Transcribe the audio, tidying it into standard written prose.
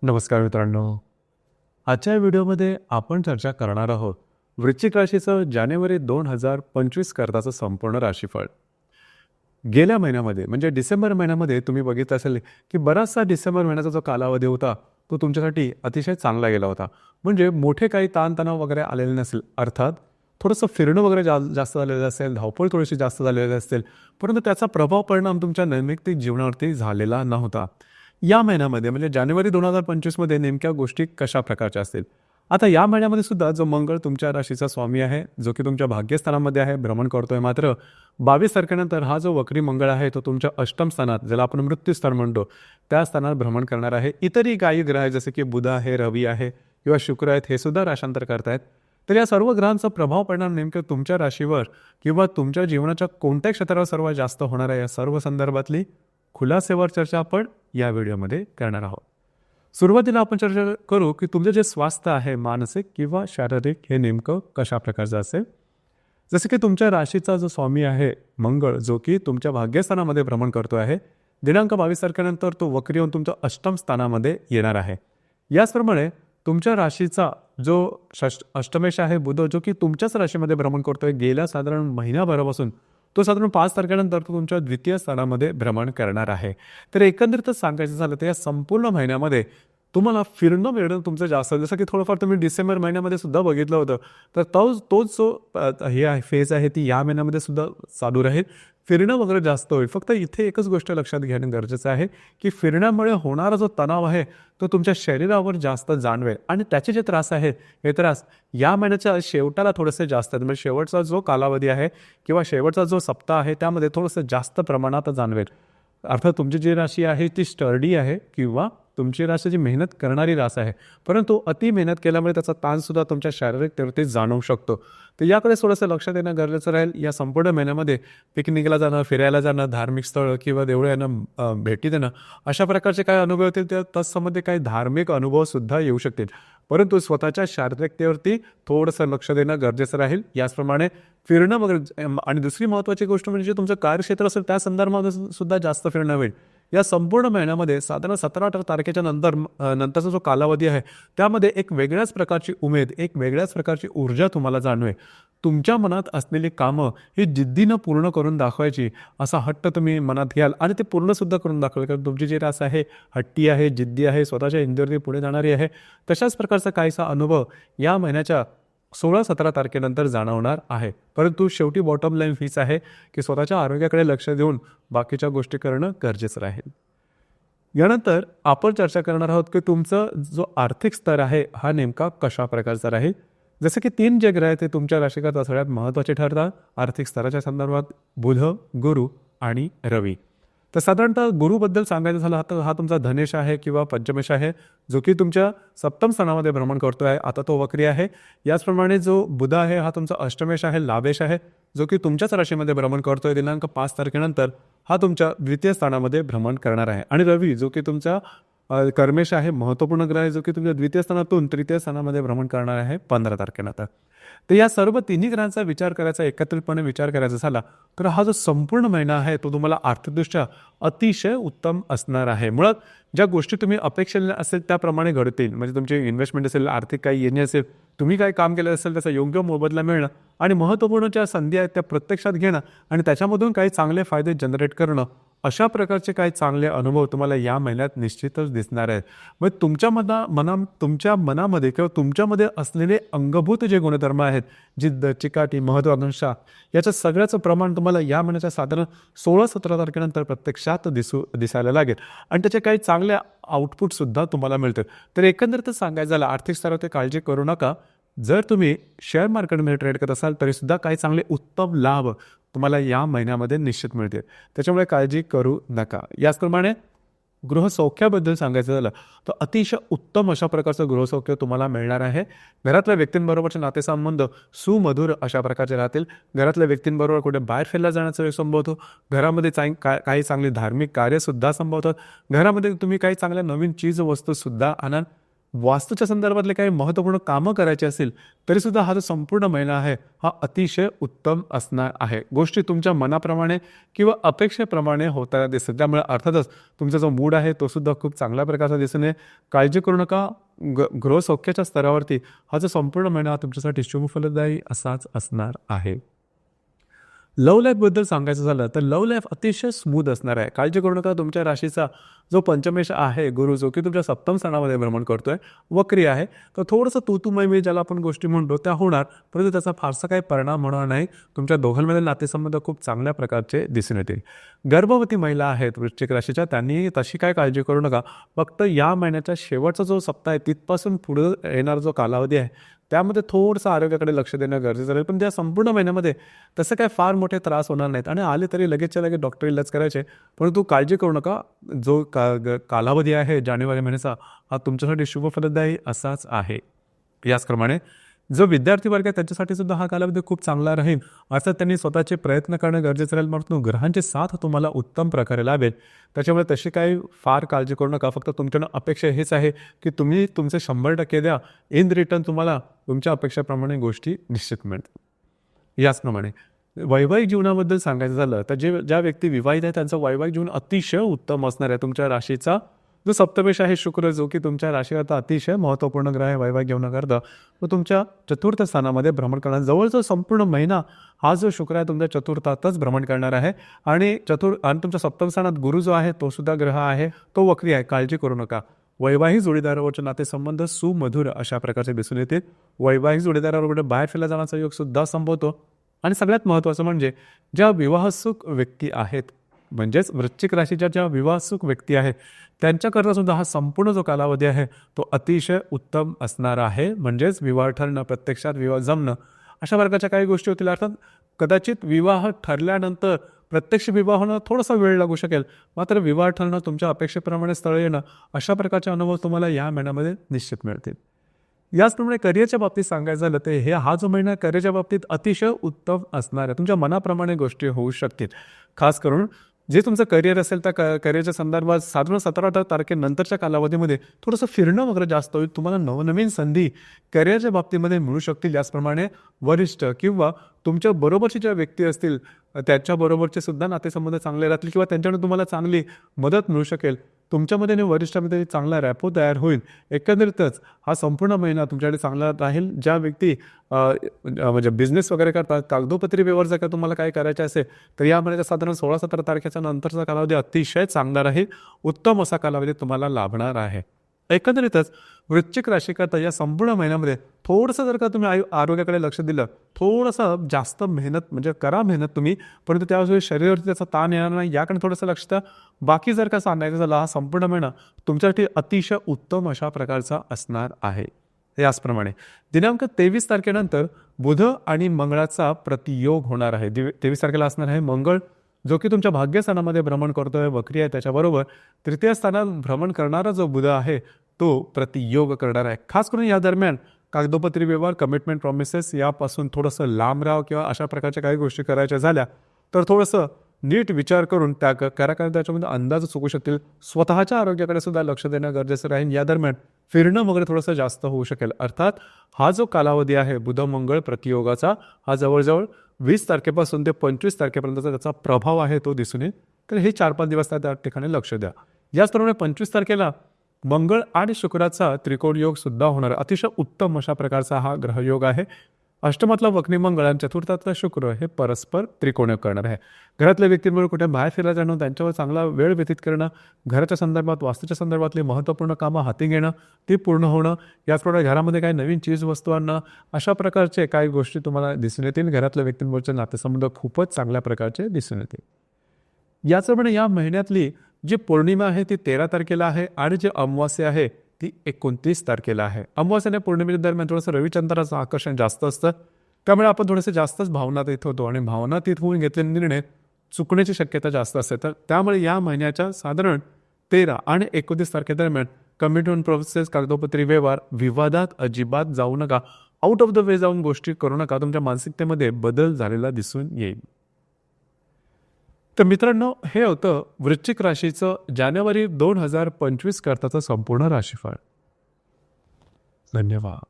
नमस्कार मित्रांनो. आजच्या व्हिडिओमध्ये आपण चर्चा करणार आहोत वृश्चिक राशीचं जानेवारी 2025 करताचं संपूर्ण राशीफळ. गेल्या महिन्यामध्ये म्हणजे डिसेंबर महिन्यामध्ये तुम्ही बघितलं असेल की बराचसा डिसेंबर महिन्याचा जो कालावधी होता तो तुमच्यासाठी अतिशय चांगला गेला होता. म्हणजे मोठे काही ताणतणाव वगैरे आलेले नसेल, अर्थात थोडंसं फिरणं वगैरे जास्त झालेलं असेल, धावपळ थोडीशी जास्त झालेली असेल, परंतु त्याचा प्रभाव परिणाम तुमच्या नैमित्तिक जीवनावरती झालेला नव्हता. या महिन्यामध्ये म्हणजे जानेवारी 2025 नेमक्या गोष्टी कशा प्रकारच्या असतील? आता या महिन्यामध्ये सुद्धा जो मंगळ तुमच्या राशीचा स्वामी आहे, जो की तुमच्या भाग्यस्थानामध्ये आहे, भ्रमण करतोय. मात्र 22 तारखेनंतर हा जो वक्री मंगळ आहे तो तुमच्या अष्टम स्थानात, ज्याला आपण मृत्यूस्थान म्हणतो, त्या स्थानात भ्रमण करणार आहे. इतरही काही ग्रह आहेत जसे की बुध आहे, रवी आहे किंवा शुक्र आहेत, हे सुद्धा राशांतर करतायत. तर या सर्व ग्रहांचा प्रभाव परिणाम नेमकं तुमच्या राशीवर किंवा तुमच्या जीवनाच्या कोणत्या क्षेत्रावर सर्वात जास्त होणार आहे, या सर्व संदर्भातली खुलासेवर चर्चा आपण या व्हिडिओमध्ये करणार आहोत. सुरुवातीला आपण चर्चा करू की तुमचं जे स्वास्थ्य आहे, मानसिक किंवा शारीरिक, हे नेमकं कशा प्रकारचं असेल. जसं की तुमच्या राशीचा जो स्वामी आहे मंगळ, जो की तुमच्या भाग्यस्थानामध्ये भ्रमण करतो आहे, दिनांक 22 तारखेनंतर तो वक्री होऊन तुमच्या अष्टम स्थानामध्ये येणार आहे. याचप्रमाणे तुमच्या राशीचा जो अष्टमेश आहे बुध, जो की तुमच्याच राशीमध्ये भ्रमण करतोय, गेल्या साधारण महिन्याभरापासून तो साधारण 5 तारखेनंतर तो तुमच्या द्वितीय स्थानामध्ये भ्रमण करणार आहे. तर एकंदरीतच सांगायचं झालं तर या संपूर्ण महिन्यामध्ये तुम्हाला फिरणं मिळणं तुमचं जास्त, जसं की थोडंफार तुम्ही डिसेंबर महिन्यामध्ये सुद्धा बघितलं होतं, तर तोच जो हे आहे फेज आहे ती या महिन्यामध्ये सुद्धा चालू राहील. फिरणं वगैरे जास्त होईल. फक्त इथे एकच गोष्ट लक्षात घेणं गरजेचं आहे की फिरण्यामुळे होणारा जो तणाव आहे तो तुमच्या शरीरावर जास्त जाणवेल आणि त्याचे जे त्रास आहेत, हे त्रास या महिन्याच्या शेवटाला थोडेसे जास्त आहेत. म्हणजे शेवटचा जो कालावधी आहे किंवा शेवटचा जो सप्ताह आहे त्यामध्ये थोडंसं जास्त प्रमाणात जाणवेल. अर्थात तुमची जी राशी आहे ती स्टर्डी आहे किंवा तुमची राशी जी मेहनत करणारी रास आहे, परंतु अति मेहनत केल्यामुळे त्याचा ताणसुद्धा तुमच्या शारीरिक जाणवू शकतो. तर याकडे थोडंसं लक्ष देणं गरजेचं राहील. या संपूर्ण महिन्यामध्ये पिकनिकला जाणं, फिरायला जाणं, धार्मिक स्थळ किंवा देवळे यांना भेटी देणं, अशा प्रकारचे काही अनुभव येतील. त्या तत्संबंधी काही धार्मिक अनुभवसुद्धा येऊ शकतील, परंतु स्वतःच्या शारीरिकतेवरती थोडंसं लक्ष देणं गरजेचं राहील. याचप्रमाणे फिरणं वगैरे आणि दुसरी महत्त्वाची गोष्ट म्हणजे तुमचं कार्यक्षेत्र असेल त्या संदर्भामध्ये सुद्धा जास्त फिरणं होईल. या संपूर्ण महिन्यामध्ये साधारण 17-18 तारखेच्या नंतरचा जो कालावधी आहे त्यामध्ये एक वेगळ्याच प्रकारची उमेद, एक वेगळ्याच प्रकारची ऊर्जा तुम्हाला जाणवेल. तुमच्या मनात असलेली कामं ही जिद्दीनं पूर्ण करून दाखवायची असा हट्ट तुम्ही मनात घ्याल आणि ते पूर्णसुद्धा करून दाखवाल. कारण तुमची जी रास आहे हट्टी आहे, जिद्दी आहे, स्वतःच्या इंद्रियावरती पुढे जाणारी आहे. तशाच प्रकारचा काहीसा अनुभव या महिन्याच्या 16-17 तारखेनंतर जाणवणार आहे. परंतु शेवटी बॉटम लाईन हीच आहे की स्वतःच्या आरोग्याकडे लक्ष देऊन बाकीच्या गोष्टी करणं गरजेचं राहील. यानंतर आपण चर्चा करणार आहोत की तुमचं जो आर्थिक स्तर आहे हा नेमका कशा प्रकारचा राहील. जसं की 3 जे ग्रह आहेत ते तुमच्या राशीकरता सगळ्यात महत्त्वाचे ठरतात आर्थिक स्तराच्या संदर्भात: बुध, गुरु आणि रवी. तर साधारणतः गुरुबद्दल सांगायचं झालं तर हा तुमचा धनेश आहे किंवा पंचमेश आहे, जो की तुमच्या सप्तम स्थानामध्ये भ्रमण करतो आहे. आता तो वक्री आहे. याचप्रमाणे जो बुध आहे हा तुमचा अष्टमेश आहे, लाभेश आहे, जो की तुमच्याच राशीमध्ये भ्रमण करतोय. दिनांक 5 तारखेनंतर हा तुमच्या द्वितीय स्थानामध्ये भ्रमण करणार आहे. आणि रवी जो की तुमचा कर्मेश आहे, महत्त्वपूर्ण ग्रह आहे, जो की तुमच्या द्वितीय स्थानातून तृतीय स्थानामध्ये भ्रमण करणार आहे 15 तारखेनंतर. तर या सर्व तिन्ही ग्रहांचा विचार करायचा, एकत्रितपणे विचार करायचा झाला तर हा जो संपूर्ण महिना आहे तो तुम्हाला आर्थिकदृष्ट्या अतिशय उत्तम असणार आहे. मुळात ज्या गोष्टी तुम्ही अपेक्षित असेल त्याप्रमाणे घडतील. म्हणजे तुमची इन्व्हेस्टमेंट असेल, आर्थिक काही येणे असेल, तुम्ही काही काम केलं असेल त्याचा योग्य मोबदला मिळणं आणि महत्त्वपूर्ण ज्या संधी आहेत त्या प्रत्यक्षात घेणं आणि त्याच्यामधून काही चांगले फायदे जनरेट करणं, अशा प्रकारचे काही चांगले अनुभव तुम्हाला या महिन्यात निश्चितच दिसणार आहेत. मग तुमच्या मनामध्ये किंवा तुमच्यामध्ये असलेले अंगभूत जे गुणधर्म आहेत, जिद्द, चिकाटी, महत्त्वाकांक्षा, याचं सगळ्याचं प्रमाण तुम्हाला या महिन्याच्या साधारण 16-17 तारखेनंतर प्रत्यक्षात दिसायला लागेल आणि त्याचे काही चांगले आउटपुटसुद्धा तुम्हाला मिळतील. तर एकंदरीतच सांगायचं झालं आर्थिक स्तरावर काळजी करू नका. जर तुम्ही शेअर मार्केटमध्ये ट्रेड करत असाल तरीसुद्धा काही चांगले उत्तम लाभ तुम्हाला या महिन्यामध्ये निश्चित मिळतील. त्याच्यामुळे काळजी करू नका. याचप्रमाणे गृहसौख्याबद्दल सांगायचं झालं तर अतिशय उत्तम अशा प्रकारचं गृहसौख्य तुम्हाला मिळणार आहे. घरातल्या व्यक्तींबरोबरचे नातेसंबंध सुमधुर अशा प्रकारचे राहतील. घरातल्या व्यक्तींबरोबर कुठे बाहेर फिरला जाण्याचा वेळ संभवतो. घरामध्ये काही चांगली धार्मिक कार्यसुद्धा संभवतात. घरामध्ये तुम्ही काही चांगल्या नवीन चीज वस्तूसुद्धा आणाल. वास्तूच्या संदर्भातले काही महत्त्वपूर्ण कामं करायची असेल तरीसुद्धा हा जो संपूर्ण महिना आहे हा अतिशय उत्तम असणार आहे. गोष्टी तुमच्या मनाप्रमाणे किंवा अपेक्षेप्रमाणे होताना दिसतात. त्यामुळे अर्थातच तुमचा जो मूड आहे तो सुद्धा खूप चांगल्या प्रकारचा दिसून येईल. काळजी करू नका. गृहसौख्याच्या स्तरावरती हा जो संपूर्ण महिना हा तुमच्यासाठी शुभफलदायी असाच असणार आहे. लव्ह लाईफबद्दल सांगायचं झालं तर लव्ह लाईफ अतिशय स्मूथ असणार आहे. काळजी करू नका. तुमच्या राशीचा जो पंचमेश आहे गुरु, जो की तुमच्या सप्तम स्थानामध्ये भ्रमण करतोय, वक्री आहे, तर थोडंसं तू-तू ज्याला आपण गोष्टी म्हणतो त्या होणार, परंतु त्याचा फारसा काही परिणाम होणार नाही. तुमच्या दोघांमधील नातेसंबंध खूप चांगल्या प्रकारचे दिसून येतील. गर्भवती महिला आहेत वृश्चिक राशीच्या, त्यांनी तशी काय काळजी करू नका. फक्त या महिन्याच्या शेवटचा जो सप्ताह आहे तिथपासून पुढे येणारा जो कालावधी आहे त्यामध्ये थोडंसं आरोग्याकडे लक्ष देणं गरजेचं राहील. पण त्या संपूर्ण महिन्यामध्ये तसं काय फार मोठे त्रास होणार नाहीत आणि आले तरी लगेचच्या लगेच डॉक्टर इलाज करायचे. परंतु काळजी करू नका. जो कालावधी आहे जानेवारी महिन्याचा हा तुमच्यासाठी शुभफलदायी असाच आहे. याचप्रमाणे जो विद्यार्थी वर्ग आहे त्यांच्यासाठी सुद्धा हा कालावधी खूप चांगला राहील. अर्थात त्यांनी स्वतःचे प्रयत्न करणं गरजेचं राहील. परंतु ग्रहांची साथ तुम्हाला उत्तम प्रकारे लाभेल. त्याच्यामुळे तशी काही फार काळजी करू नका. फक्त तुमच्याकडून अपेक्षा हेच आहे की तुम्ही तुमचे 100% द्या. इन रिटर्न तुम्हाला तुमच्या अपेक्षेप्रमाणे गोष्टी निश्चित मिळतात. याचप्रमाणे वैवाहिक जीवनाबद्दल सांगायचं झालं तर ज्या व्यक्ती विवाहित आहेत त्यांचं वैवाहिक जीवन अतिशय उत्तम असणार आहे. तुमच्या राशीचा जो सप्तमेश आहे शुक्र, जो की तुमच्या राशीकरता अतिशय महत्त्वपूर्ण ग्रह आहे वैवाहिक जीवनाकरता, तो तुमच्या चतुर्थ स्थानामध्ये भ्रमण करणार. जवळचा संपूर्ण महिना हा जो शुक्र आहे तुमच्या चतुर्थातच भ्रमण करणार आहे. आणि तुमच्या सप्तम स्थानात गुरु जो आहे तो सुद्धा ग्रह आहे, तो वक्री आहे. काळजी करू नका. वैवाहिक जोडीदारावरचे नातेसंबंध सुमधुर अशा प्रकारचे दिसून येतील. वैवाहिक जोडीदाराबरोबर बाहेर फिरला जाण्याचा योग सुद्धा संभवतो. आणि सगळ्यात महत्त्वाचं म्हणजे ज्या विवाहसुख व्यक्ती आहेत, म्हणजेच वृश्चिक राशीच्या ज्या विवाहसुख व्यक्ती आहेत त्यांच्याकरता सुद्धा हा संपूर्ण जो कालावधी आहे तो अतिशय उत्तम असणार आहे. म्हणजेच विवाह ठरणं, प्रत्यक्षात विवाह जमणं अशा प्रकारच्या काही गोष्टी होतील. अर्थात कदाचित विवाह ठरल्यानंतर प्रत्यक्ष विवाह होणं थोडासा वेळ लागू शकेल, मात्र विवाह ठरणं, तुमच्या अपेक्षेप्रमाणे स्थळ येणं अशा प्रकारचे अनुभव तुम्हाला या महिन्यामध्ये निश्चित मिळतील. याचप्रमाणे करिअरच्या बाबतीत सांगायचं झालं तर हा जो महिना करिअरच्या बाबतीत अतिशय उत्तम असणार आहे. तुमच्या मनाप्रमाणे गोष्टी होऊ शकतील. खास करून जे तुमचं करिअर असेल त्या करिअरच्या संदर्भात साधारण 17 तारखेनंतरच्या कालावधीमध्ये थोडंसं फिरणं वगैरे जास्त होईल. तुम्हाला नवनवीन संधी करिअरच्या बाबतीमध्ये मिळू शकतील. याचप्रमाणे वरिष्ठ किंवा तुमच्या बरोबरचे ज्या व्यक्ती असतील त्याच्याबरोबरचे सुद्धा नातेसंबंध चांगले राहतील किंवा त्यांच्याकडून तुम्हाला चांगली मदत मिळू शकेल. तुमच्यामध्ये आणि वरिष्ठांमध्ये चांगला रॅपो तयार होईल. एकंदरीतच हा संपूर्ण महिना तुमच्याकडे चांगला राहील. ज्या व्यक्ती म्हणजे बिझनेस वगैरे करतात, कागदोपत्री व्यवहार जर का तुम्हाला काय करायचे असेल तर या महिन्याच्या साधारण 16-17 तारखेच्या नंतरचा कालावधी अतिशय चांगला राहील. उत्तम असा कालावधी तुम्हाला लाभणार आहे. एकंदरीतच वृश्चिक राशीकरता या संपूर्ण महिन्यामध्ये थोडंसं जर का तुम्ही आरोग्याकडे लक्ष दिलं, थोडंसं जास्त मेहनत म्हणजे करा मेहनत तुम्ही, परंतु त्यावेळी शरीरावरती त्याचा ताण येणार नाही याकडे थोडंसं लक्ष द्या. बाकी जर का सांगायचं झालं हा संपूर्ण महिना तुमच्यासाठी अतिशय उत्तम अशा प्रकारचा असणार आहे. याचप्रमाणे दिनांक 23 तारखेनंतर बुध आणि मंगळाचा प्रतियोग होणार आहे. 23 तारखेला असणार आहे मंगळ, जो की तुमच्या भाग्यस्थानामध्ये भ्रमण करतोय, वक्री आहे. त्याच्याबरोबर तृतीय स्थानात भ्रमण करणारा जो बुध आहे तो प्रतियोग करणार आहे. खास करून या दरम्यान कागदोपत्री व्यवहार, कमिटमेंट, प्रॉमिसेस यापासून थोडंसं लांब राहा किंवा अशा प्रकारच्या काही गोष्टी करायच्या झाल्या तर थोडंसं नीट विचार करून त्या करा, कारण त्याच्यामध्ये अंदाज चुकू शकतील. स्वतःच्या आरोग्याकडे सुद्धा लक्ष देणं गरजेचं राहील. या दरम्यान फिरणं वगैरे थोडंसं जास्त होऊ शकेल. अर्थात हा जो कालावधी आहे बुध मंगळ प्रतियोगाचा हा जवळजवळ 20 तारखेपासून ते 25 तारखेपर्यंतचा त्याचा प्रभाव आहे तो दिसून येईल. तर हे 4-5 दिवस त्या ठिकाणी लक्ष द्या. याचप्रमाणे 25 तारखेला मंगळ आणि शुक्राचा त्रिकोण योग सुद्धा होणार. अतिशय उत्तम अशा प्रकारचा हा ग्रहयोग आहे. अष्टमातला वक्री मंगळ आणि चतुर्थातला शुक्र हे परस्पर त्रिकोण करणार आहे. घरातल्या व्यक्तींमुळे कुठे बाहेर फिरायला जाणं, त्यांच्यावर चांगला वेळ व्यतीत करणं, घराच्या संदर्भात वास्तूच्या संदर्भातली महत्त्वपूर्ण कामं हाती घेणं, ती पूर्ण होणं, याचप्रमाणे घरामध्ये काही नवीन चीज वस्तू आणणं अशा प्रकारचे काही गोष्टी तुम्हाला दिसून येतील. घरातल्या व्यक्तींवरचे नातेसंबंध खूपच चांगल्या प्रकारचे दिसून येतील. याचप्रमाणे या महिन्यातली जी पौर्णिमा आहे ती 13 तारखेला आहे आणि जी अमावास्या आहे ती 29 तारखेला आहे. अमावास्या आणि पौर्णिमे दरम्यान थोडंसं रविचंद्राचं आकर्षण जास्त असतं, त्यामुळे आपण थोडेसे जास्तच भावनातीत होतो आणि भावनातीत होऊन घेतलेले निर्णय चुकण्याची शक्यता जास्त असते. तर त्यामुळे या महिन्याच्या साधारण 13 आणि 29 तारखेदरम्यान कमिटमेंट, प्रोसेस, कागदोपत्री व्यवहार, विवादात अजिबात जाऊ नका. आउट ऑफ द वे जाऊन गोष्टी करू नका. तुमच्या मानसिकतेमध्ये बदल झालेला दिसून येईल. तर मित्रांनो, हे होतं वृश्चिक राशीचं जानेवारी 2025 करताचं संपूर्ण राशीफळ. धन्यवाद.